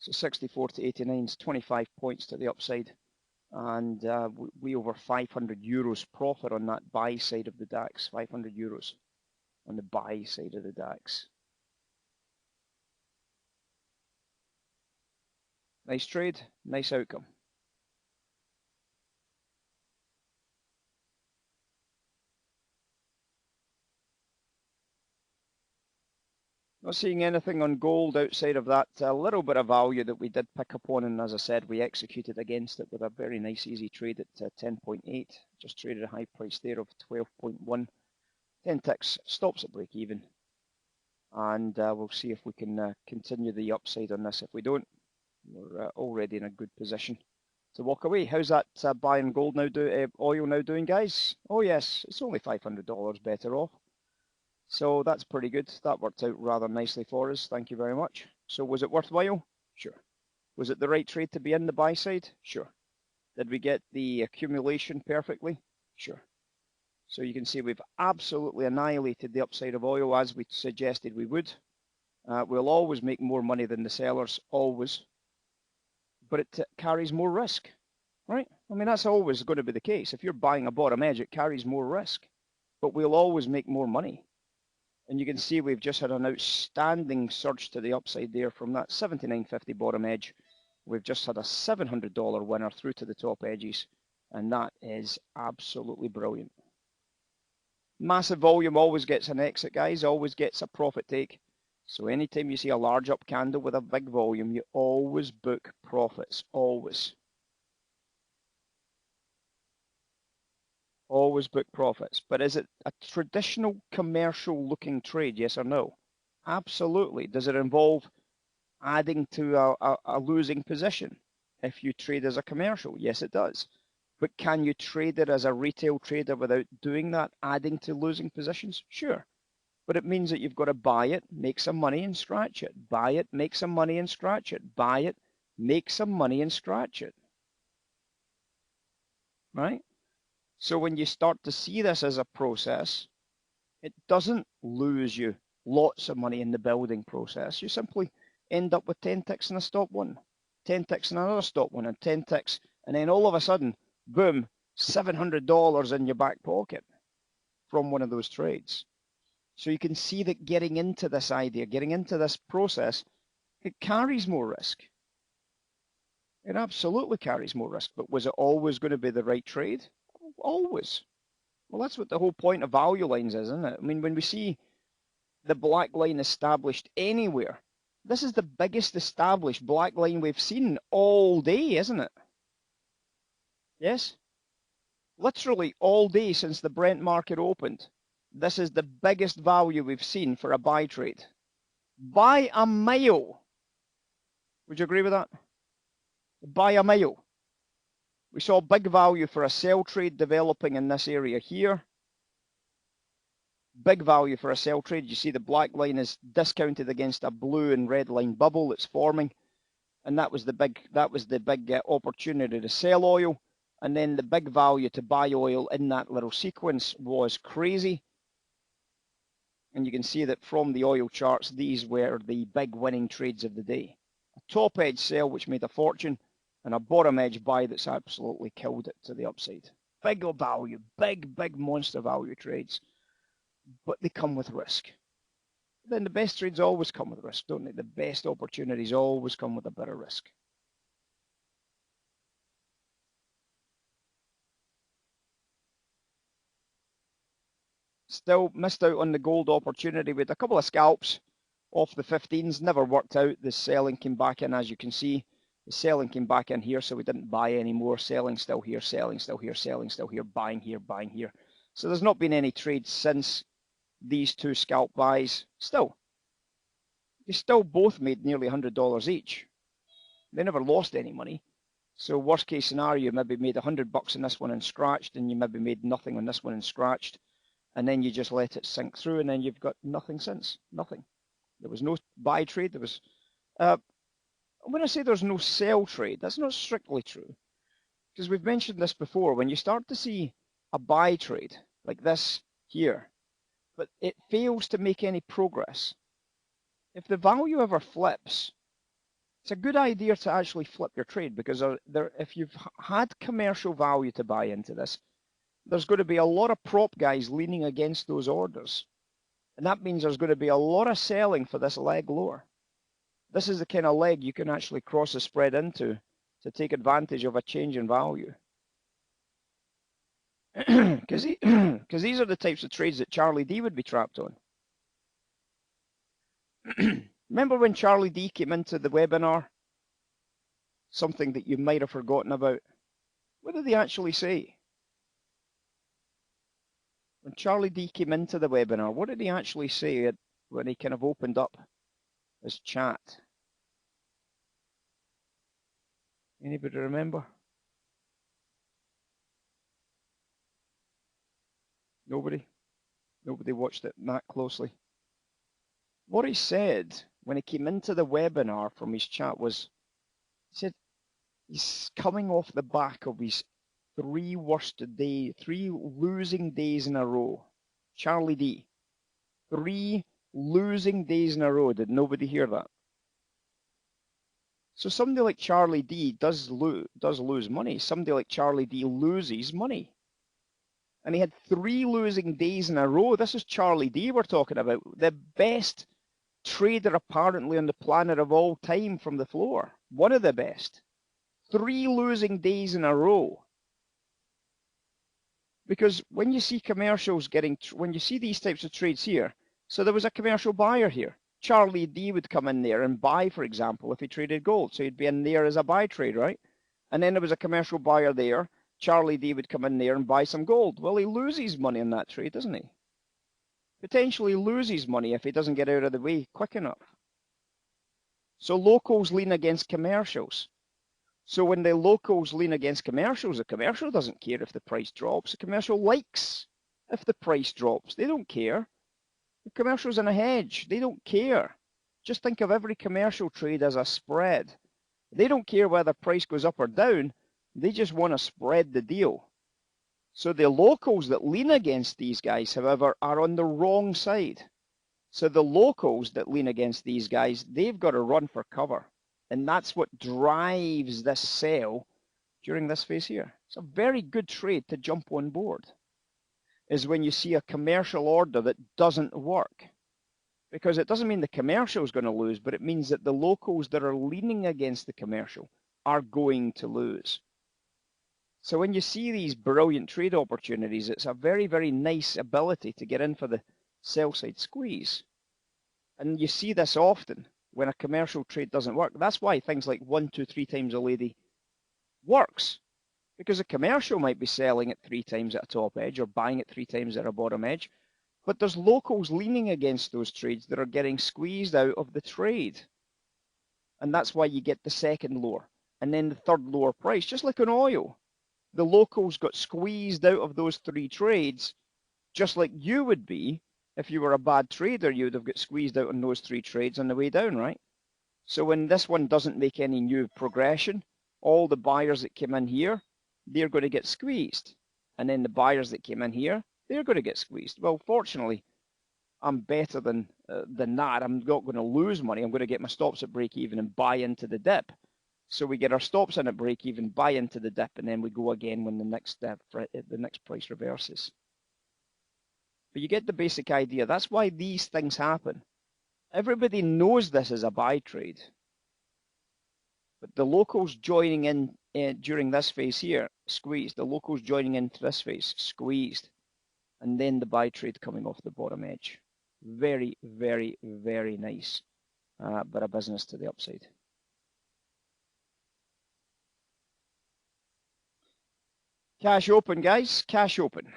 So 64 to 89 is 25 points to the upside. And we over 500 euros profit on that buy side of the DAX, 500 euros on the buy side of the DAX. Nice trade, nice outcome. Not seeing anything on gold outside of that little bit of value that we did pick up on, and as I said, we executed against it with a very nice easy trade at 10.8. Just traded a high price there of 12.1. 10 ticks, stops at break even. And we'll see if we can continue the upside on this. If we don't, we're already in a good position to walk away. How's that buying gold now oil now doing, guys? Oh yes, it's only $500 better off. So that's pretty good. That worked out rather nicely for us. Thank you very much. So was it worthwhile? Sure. Was it the right trade to be in the buy side? Sure. Did we get the accumulation perfectly? Sure. So you can see we've absolutely annihilated the upside of oil as we suggested we would. We'll always make more money than the sellers, always. But it carries more risk, right? I mean, that's always going to be the case. If you're buying a bottom edge, it carries more risk. But we'll always make more money. And you can see we've just had an outstanding surge to the upside there from that 79.50 bottom edge. We've just had a $700 winner through to the top edges. And that is absolutely brilliant. Massive volume always gets an exit, guys, always gets a profit take. So anytime you see a large up candle with a big volume, you always book profits, always. Always book profits. But is it a traditional commercial looking trade, yes or no? Absolutely. Does it involve adding to a losing position if you trade as a commercial? Yes, it does. But can you trade it as a retail trader without doing that, adding to losing positions? Sure. But it means that you've got to buy it, make some money and scratch it. Buy it, make some money and scratch it. Buy it, make some money and scratch it. Right? So when you start to see this as a process, it doesn't lose you lots of money in the building process. You simply end up with 10 ticks in a stop one, 10 ticks in another stop one, and 10 ticks. And then all of a sudden, boom, $700 in your back pocket from one of those trades. So you can see that getting into this idea, getting into this process, it carries more risk. It absolutely carries more risk. But was it always going to be the right trade? Always. Well, that's what the whole point of value lines is, isn't it? I mean, when we see the black line established anywhere, this is the biggest established black line we've seen all day, isn't it? Yes? Literally all day since the Brent market opened. This is the biggest value we've seen for a buy trade. By a mile. Would you agree with that? By a mile. We saw big value for a sell trade developing in this area here. Big value for a sell trade. You see the black line is discounted against a blue and red line bubble that's forming. And that was the big opportunity to sell oil. And then the big value to buy oil in that little sequence was crazy. And you can see that from the oil charts, these were the big winning trades of the day. A top edge sell, which made a fortune, and a bottom edge buy that's absolutely killed it to the upside. Big value, big monster value trades, but they come with risk. Then the best trades always come with risk, don't they? The best opportunities always come with a bit of risk. Still missed out on the gold opportunity with a couple of scalps off the 15s. Never worked out. The selling came back in, as you can see. The selling came back in here, so we didn't buy any more. Selling still here, selling still here, selling still here, buying here, buying here. So there's not been any trades since these two scalp buys. Still, they still both made nearly $100 each. They never lost any money. So worst case scenario, you maybe made $100 on this one and scratched, and you maybe made nothing on this one and scratched. And then you just let it sink through, and then you've got nothing since. Nothing. There was no buy trade. There was, when I say there's no sell trade, that's not strictly true. Because we've mentioned this before. When you start to see a buy trade like this here, but it fails to make any progress, if the value ever flips, It's a good idea to actually flip your trade because if you've had commercial value to buy into this, there's going to be a lot of prop guys leaning against those orders. And that means there's going to be a lot of selling for this leg lower. This is the kind of leg you can actually cross a spread into to take advantage of a change in value. Because these are the types of trades that Charlie D would be trapped on. Remember when Charlie D came into the webinar? Something that you might have forgotten about. What did he actually say? When Charlie D came into the webinar, what did he actually say when he kind of opened up his chat? Anybody remember? Nobody? Nobody watched it that closely. What he said when he came into the webinar from his chat was, he said he's coming off the back of his three losing days in a row. Charlie D. 3 losing days in a row. Did nobody hear that? So somebody like Charlie D does lose money. Somebody like Charlie D loses money. And he had 3 losing days in a row. This is Charlie D we're talking about. The best trader apparently on the planet of all time from the floor. One of the best. 3 losing days in a row. Because when you see commercials when you see these types of trades here, so there was a commercial buyer here. Charlie D would come in there and buy, for example, if he traded gold. So he'd be in there as a buy trade, right? And then there was a commercial buyer there. Charlie D would come in there and buy some gold. Well, he loses money on that trade, doesn't he? Potentially loses money if he doesn't get out of the way quick enough. So locals lean against commercials. So when the locals lean against commercials, the commercial doesn't care if the price drops. The commercial likes if the price drops. They don't care. The commercial's in a hedge. They don't care. Just think of every commercial trade as a spread. They don't care whether price goes up or down. They just want to spread the deal. So the locals that lean against these guys, however, are on the wrong side. So the locals that lean against these guys, they've got to run for cover. And that's what drives this sell during this phase here. It's a very good trade to jump on board, is when you see a commercial order that doesn't work. Because it doesn't mean the commercial is going to lose, but it means that the locals that are leaning against the commercial are going to lose. So when you see these brilliant trade opportunities, it's a very, very nice ability to get in for the sell side squeeze. And you see this often when a commercial trade doesn't work. That's why things like 1, 2, 3 times a lady works. Because a commercial might be selling at 3 times at a top edge or buying at 3 times at a bottom edge. But there's locals leaning against those trades that are getting squeezed out of the trade. And that's why you get the second lower and then the third lower price, just like on oil. The locals got squeezed out of those 3 trades, just like you would be. If you were a bad trader, you would have got squeezed out on those 3 trades on the way down, right? So when this one doesn't make any new progression, all the buyers that came in here, they're going to get squeezed. And then the buyers that came in here, they're going to get squeezed. Well, fortunately, I'm better than that. I'm not going to lose money. I'm going to get my stops at break even and buy into the dip. So we get our stops in at break even, buy into the dip, and then we go again when the next price reverses. But you get the basic idea. That's why these things happen. Everybody knows this is a buy trade. But the locals joining in during this phase here, squeezed. The locals joining into this phase, squeezed. And then the buy trade coming off the bottom edge. Very, very, very nice. But a business to the upside. Cash open, guys. Cash open.